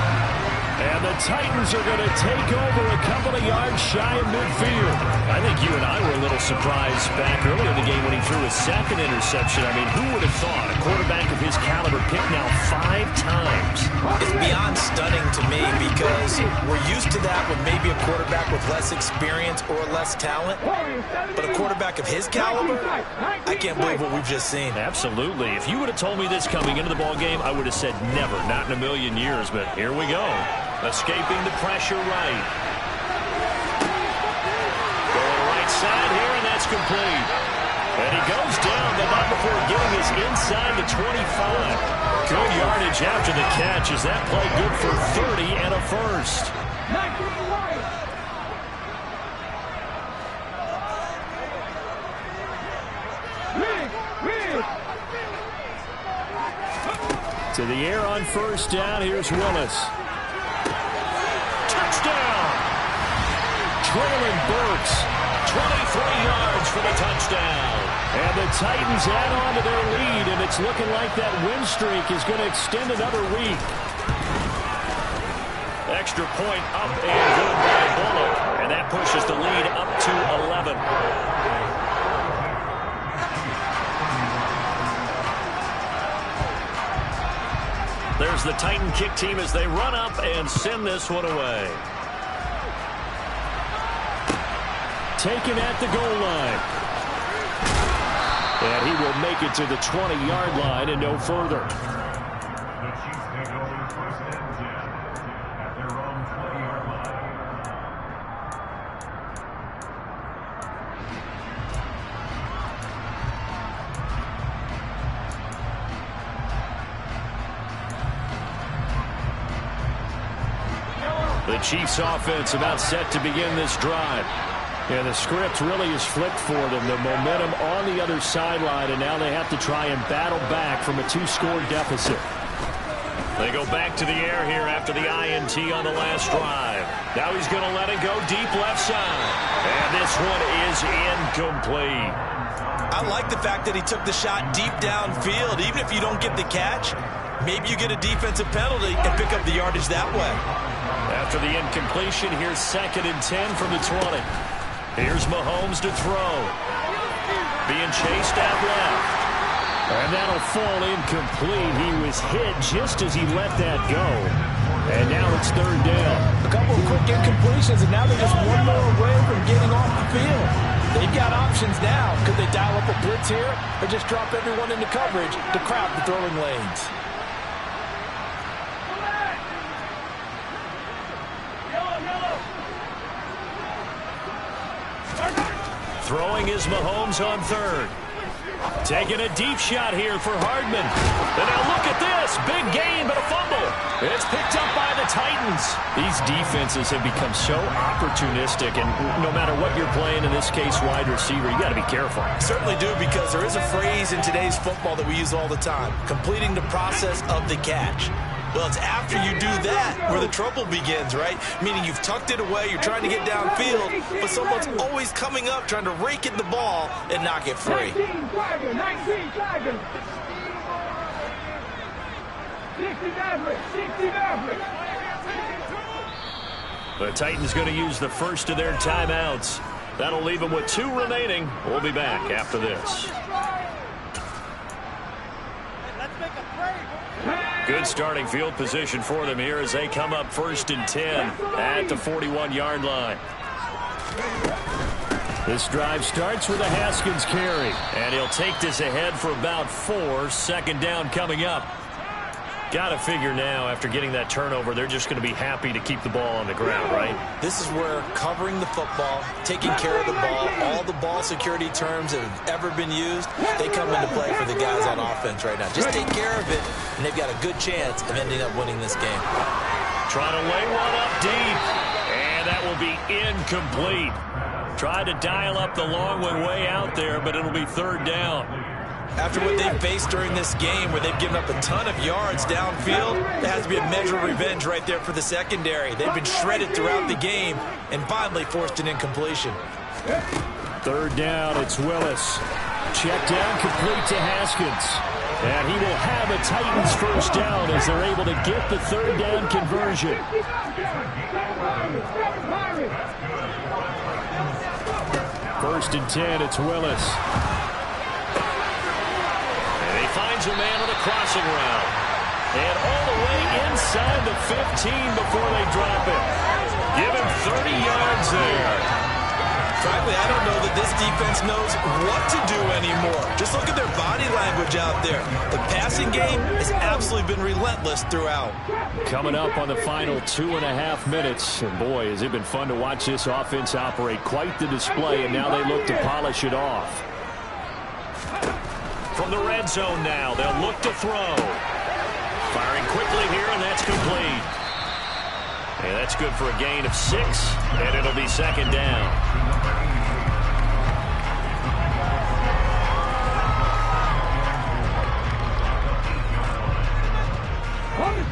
And the Titans are going to take over a couple of yards shy of midfield. I think you and I were a little surprised back earlier in the game when he threw his second interception. I mean, who would have thought a quarterback of his caliber picked now 5 times? It's beyond stunning to me because we're used to that with maybe a quarterback with less experience or less talent. But a quarterback of his caliber, I can't believe what we've just seen. Absolutely. If you would have told me this coming into the ball game, I would have said never, not in a million years. But here we go. Escaping the pressure right. Going right side here, and that's complete. And he goes down, but not before getting us inside the 25. Good yardage after the catch. Is that play good for 30 and a first? To the air on first down. Here's Willis. Touchdown! Traylon Burks, 23 yards for the touchdown. And the Titans add on to their lead, and it's looking like that win streak is going to extend another week. Extra point up and good by Bullock, and that pushes the lead up to 11. There's the Titan kick team as they run up and send this one away. Taken at the goal line. And he will make it to the 20-yard line and no further. The Chiefs take over first and 10 at their own 20-yard line. The Chiefs offense about set to begin this drive. And the script really is flipped for them. The momentum on the other sideline, and now they have to try and battle back from a 2-score deficit. They go back to the air here after the INT on the last drive. Now he's going to let it go deep left side. And this one is incomplete. I like the fact that he took the shot deep downfield. Even if you don't get the catch, maybe you get a defensive penalty and pick up the yardage that way. After the incompletion, here's 2nd and 10 from the 20. Here's Mahomes to throw. Being chased out left. And that'll fall incomplete. He was hit just as he let that go. And now it's 3rd down. A couple of quick incompletions, and now they're just one more away from getting off the field. They've got options now. Could they dial up a blitz here or just drop everyone into coverage to crowd the throwing lanes? Throwing is Mahomes on 3rd. Taking a deep shot here for Hardman. And now look at this. Big gain, but a fumble. It's picked up by the Titans. These defenses have become so opportunistic, and no matter what you're playing, in this case wide receiver, you got to be careful. Certainly do, because there is a phrase in today's football that we use all the time: completing the process of the catch. Well, it's after you do that where the trouble begins, right? Meaning you've tucked it away, you're trying to get downfield, but someone's always coming up trying to rake in the ball and knock it free. 19 Tigers. 60 Mavericks. The Titans going to use the first of their timeouts. That'll leave them with 2 remaining. We'll be back after this. Good starting field position for them here as they come up 1st and 10 at the 41-yard line. This drive starts with a Haskins carry. And he'll take this ahead for about 4. 2nd down coming up. Got to figure now, after getting that turnover, they're just going to be happy to keep the ball on the ground, right? This is where covering the football, taking care of the ball, all the ball security terms that have ever been used, they come into play for the guys on offense right now. Just take care of it, and they've got a good chance of ending up winning this game. Trying to lay one up deep, and that will be incomplete. Tried to dial up the long one way out there, but it'll be third down. After what they've faced during this game, where they've given up a ton of yards downfield, there has to be a measure of revenge right there for the secondary. They've been shredded throughout the game and finally forced an incompletion. Third down, it's Willis. Check down, complete to Haskins. And he will have a Titans first down as they're able to get the third down conversion. First and 10, it's Willis. Finds a man on the crossing route. And all the way inside the 15 before they drop it. Give him 30 yards there. Frankly, I don't know that this defense knows what to do anymore. Just look at their body language out there. The passing game has absolutely been relentless throughout. Coming up on the final 2.5 minutes. And boy, has it been fun to watch this offense operate. Quite the display, and now they look to polish it off. From the red zone now, they'll look to throw. Firing quickly here, and that's complete. And that's good for a gain of 6, and it'll be second down. On the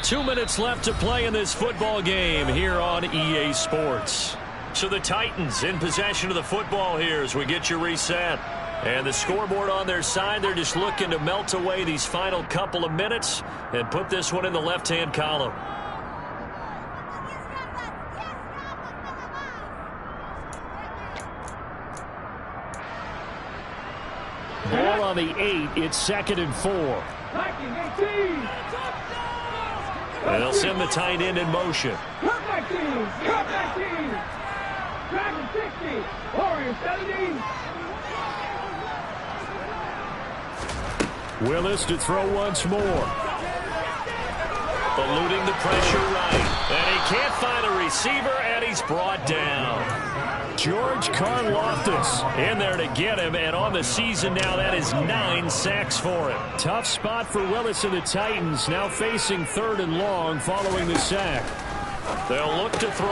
6. 2 minutes left to play in this football game here on EA Sports. So the Titans in possession of the football here as we get you reset. And the scoreboard on their side, they're just looking to melt away these final couple of minutes and put this one in the left-hand column. Ball on the 8, it's 2nd and 4. And they'll send the tight end in motion. Dragon 60, Warrior 70. Willis to throw once more. Eluding the pressure right. And he can't find a receiver, and he's brought down. George Karlaftis in there to get him, and on the season now, that is 9 sacks for him. Tough spot for Willis and the Titans, now facing 3rd and long following the sack. They'll look to throw.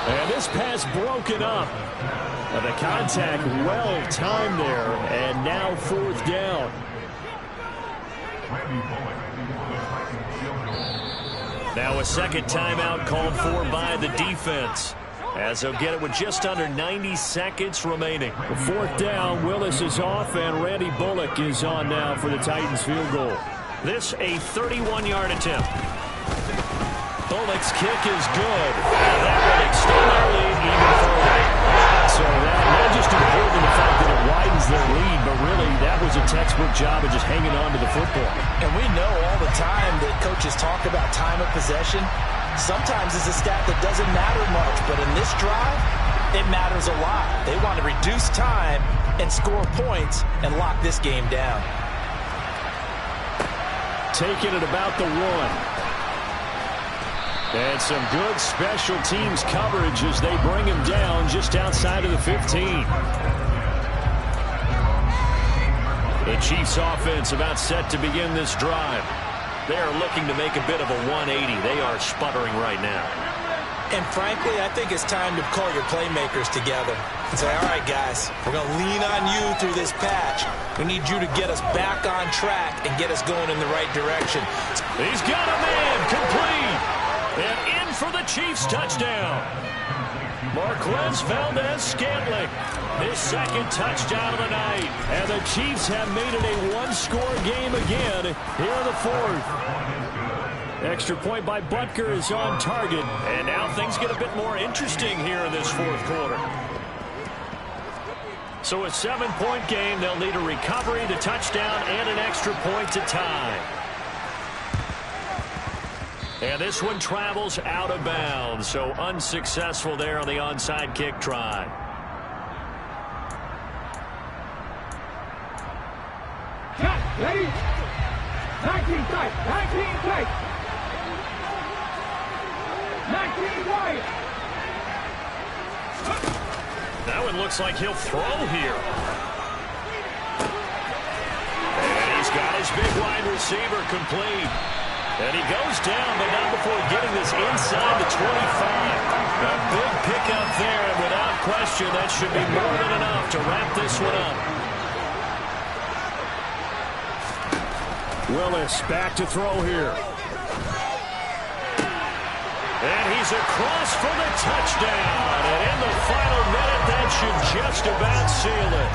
And this pass broken up. And the contact well timed there, and now 4th down. Now a second timeout called for by the defense, as they'll get it with just under 90 seconds remaining. 4th down, Willis is off, and Randy Bullock is on now for the Titans field goal. This a 31-yard attempt. Bullock's kick is good. And that will extend their lead even further. So that not just important in the fact that it widens their lead, but really that was a textbook job of just hanging on to the football. And we know all the time that coaches talk about time of possession. Sometimes it's a stat that doesn't matter much, but in this drive, it matters a lot. They want to reduce time and score points and lock this game down. Taking it about the 1. And some good special teams coverage as they bring him down just outside of the 15. The Chiefs offense about set to begin this drive. They are looking to make a bit of a 180. They are sputtering right now. And frankly, I think it's time to call your playmakers together and say, all right, guys, we're going to lean on you through this patch. We need you to get us back on track and get us going in the right direction. He's got a man complete. And in for the Chiefs touchdown. Marquez Valdez-Scantling, his 2nd touchdown of the night. And the Chiefs have made it a 1-score game again here in the 4th. Extra point by Butker is on target. And now things get a bit more interesting here in this 4th quarter. So a 7-point game. They'll need a recovery, the touchdown, and an extra point to tie. And this one travels out of bounds, so unsuccessful there on the onside kick try. Ready? 19 tight. 19 tight. 19 wide. That one looks like he'll throw here. And he's got his big wide receiver complete. And he goes down, but not before getting this inside the 25. A big pickup there, and without question, that should be more than enough to wrap this one up. Willis back to throw here. And he's across for the touchdown. And in the final minute, that should just about seal it.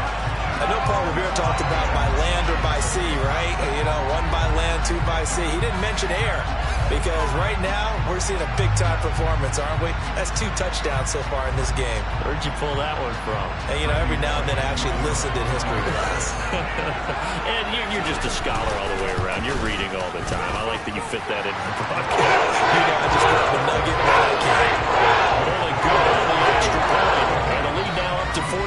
I know Paul Revere talked about by land or by sea, right? You know, one by land, two by sea. He didn't mention air because right now we're seeing a big-time performance, aren't we? That's 2 touchdowns so far in this game. Where'd you pull that one from? And, you know, every now and then I actually listened in history class. And you're just a scholar all the way around. You're reading all the time. I like that you fit that in the broadcast. You know, I just grab the nugget when I can. Really good on the extra point. And the lead now up to 14.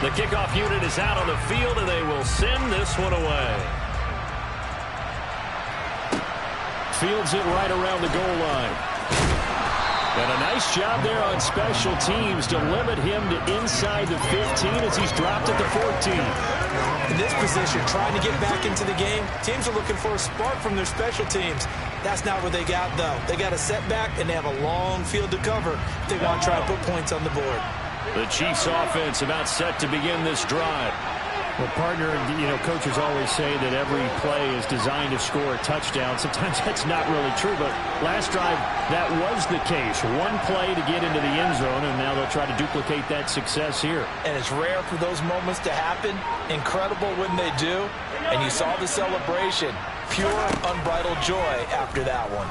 The kickoff unit is out on the field, and they will send this one away. Fields it right around the goal line. And a nice job there on special teams to limit him to inside the 15 as he's dropped at the 14. In this position, trying to get back into the game, teams are looking for a spark from their special teams. That's not what they got, though. They got a setback, and they have a long field to cover if they want to try to put points on the board. The Chiefs offense about set to begin this drive. Well, partner, you know, coaches always say that every play is designed to score a touchdown. Sometimes that's not really true, but last drive, that was the case. One play to get into the end zone, and now they'll try to duplicate that success here. And it's rare for those moments to happen. Incredible when they do. And you saw the celebration. Pure, unbridled joy after that one.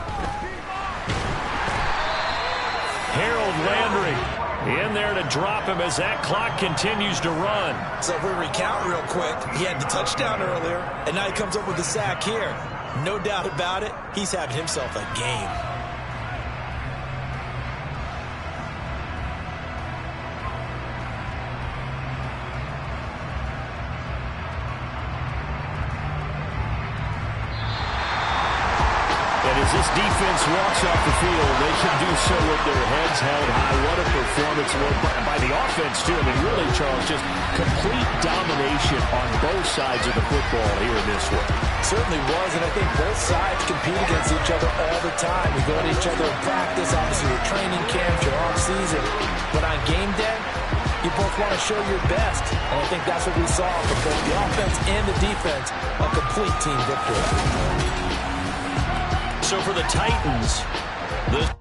Harold Landry in there to drop him as that clock continues to run. So if we recount real quick, he had the touchdown earlier, and now he comes up with the sack here. No doubt about it, he's having himself a game. As this defense walks off the field, they can do so with their heads held high. What a performance by the offense, too. I mean, really, Charles, just complete domination on both sides of the football here in this one. Certainly was, and I think both sides compete against each other all the time. We go at each other in practice, obviously your training camps, your off-season. But on game day, you both want to show your best. And I think that's what we saw from both the offense and the defense, a complete team victory. So for the Titans, the